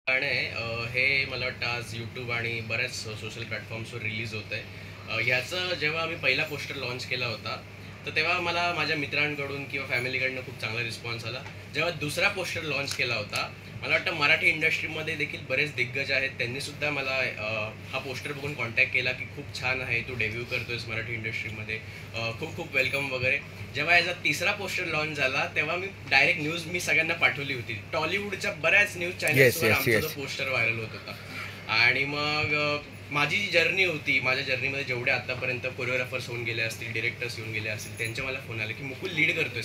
गाणं आहे हे मला वाटतं आज यूट्यूब आणि बऱ्याच सोशल प्लॅटफॉर्म्सवर रिलीज होतं आहे. ह्याचं जेव्हा आम्ही पहिला पोस्टर लॉन्च केला होता तर तेव्हा मला माझ्या मित्रांकडून किंवा फॅमिलीकडनं खूप चांगला रिस्पॉन्स आला. जेव्हा दुसरा पोस्टर लॉन्च केला होता, मला वाटतं मराठी इंडस्ट्रीमध्ये देखील बरेच दिग्गज आहेत, त्यांनीसुद्धा मला हा पोस्टर बघून कॉन्टॅक्ट केला की खूप छान आहे, तू डेब्यू करतोयस मराठी इंडस्ट्रीमध्ये, खूप खूप वेलकम वगैरे. जेव्हा याचा तिसरा पोस्टर लॉन्च झाला तेव्हा मी डायरेक्ट न्यूज सगळ्यांना पाठवली होती. टॉलिवूडच्या बऱ्याच न्यूज चॅनल्सवर आमचा जो पोस्टर व्हायरल होत होता. आणि मग माझी जी जर्नी होती, माझ्या जर्नीमध्ये जेवढे आतापर्यंत कोरिओग्राफर्स होऊन गेले असतील, डिरेक्टर्स येऊन गेले असतील, त्यांचे मला फोन आले की मुकुल लीड करतोय.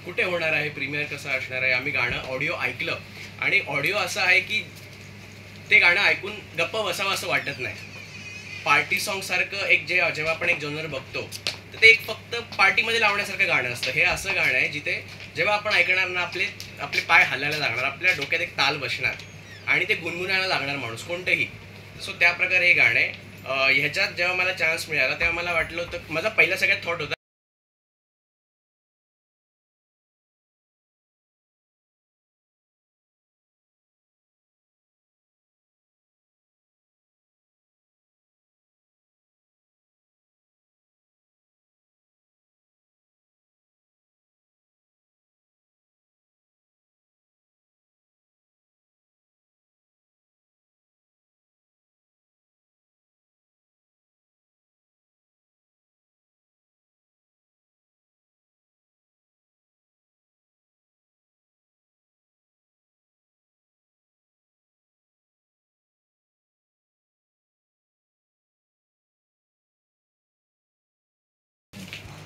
कुठे होणार आहे, प्रीमियर कसं असणार आहे. आम्ही गाणं ऑडिओ ऐकलं आणि ऑडिओ असं आहे की ते गाणं ऐकून गप्प बसावं असं वाटत नाही. पार्टी सॉन्ग सारखं एक जेव्हा आपण एक जॉनर बघतो तर ते एक फक्त पार्टीमध्ये लावण्यासारखं गाणं असतं. हे असं गाणं आहे जिथे जेव्हा आपण ऐकणार ना आपले पाय हलायला लागणार, आपल्या डोक्यात एक ताल बसणार आणि ते गुणगुणायला लागणार माणूस कोणतेही. सो त्या प्रकारे हे गाणं आहे. ह्याच्यात जेव्हा मला चान्स मिळाला तेव्हा मला वाटलं होतं, माझा पहिला सगळ्यात थॉट होता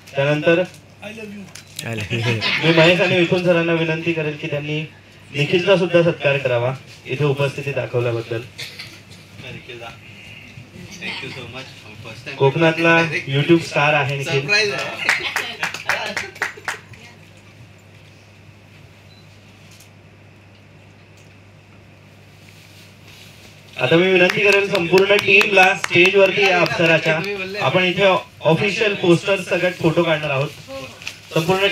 त्यानंतर मी महेश आणि विपुल सरांना विनंती करेल की त्यांनी निखिलचा सुद्धा सत्कार करावा इथे उपस्थिती दाखवल्याबद्दल. Thank you so much. कोकणातला युट्यूब स्टार आहे निखिल. आता मी विनंती करेल संपूर्ण टीमला स्टेज वरती या अप्सराच्या. आपण इथे ऑफिशियल पोस्टर सगळ्यात फोटो काढणार आहोत. संपूर्ण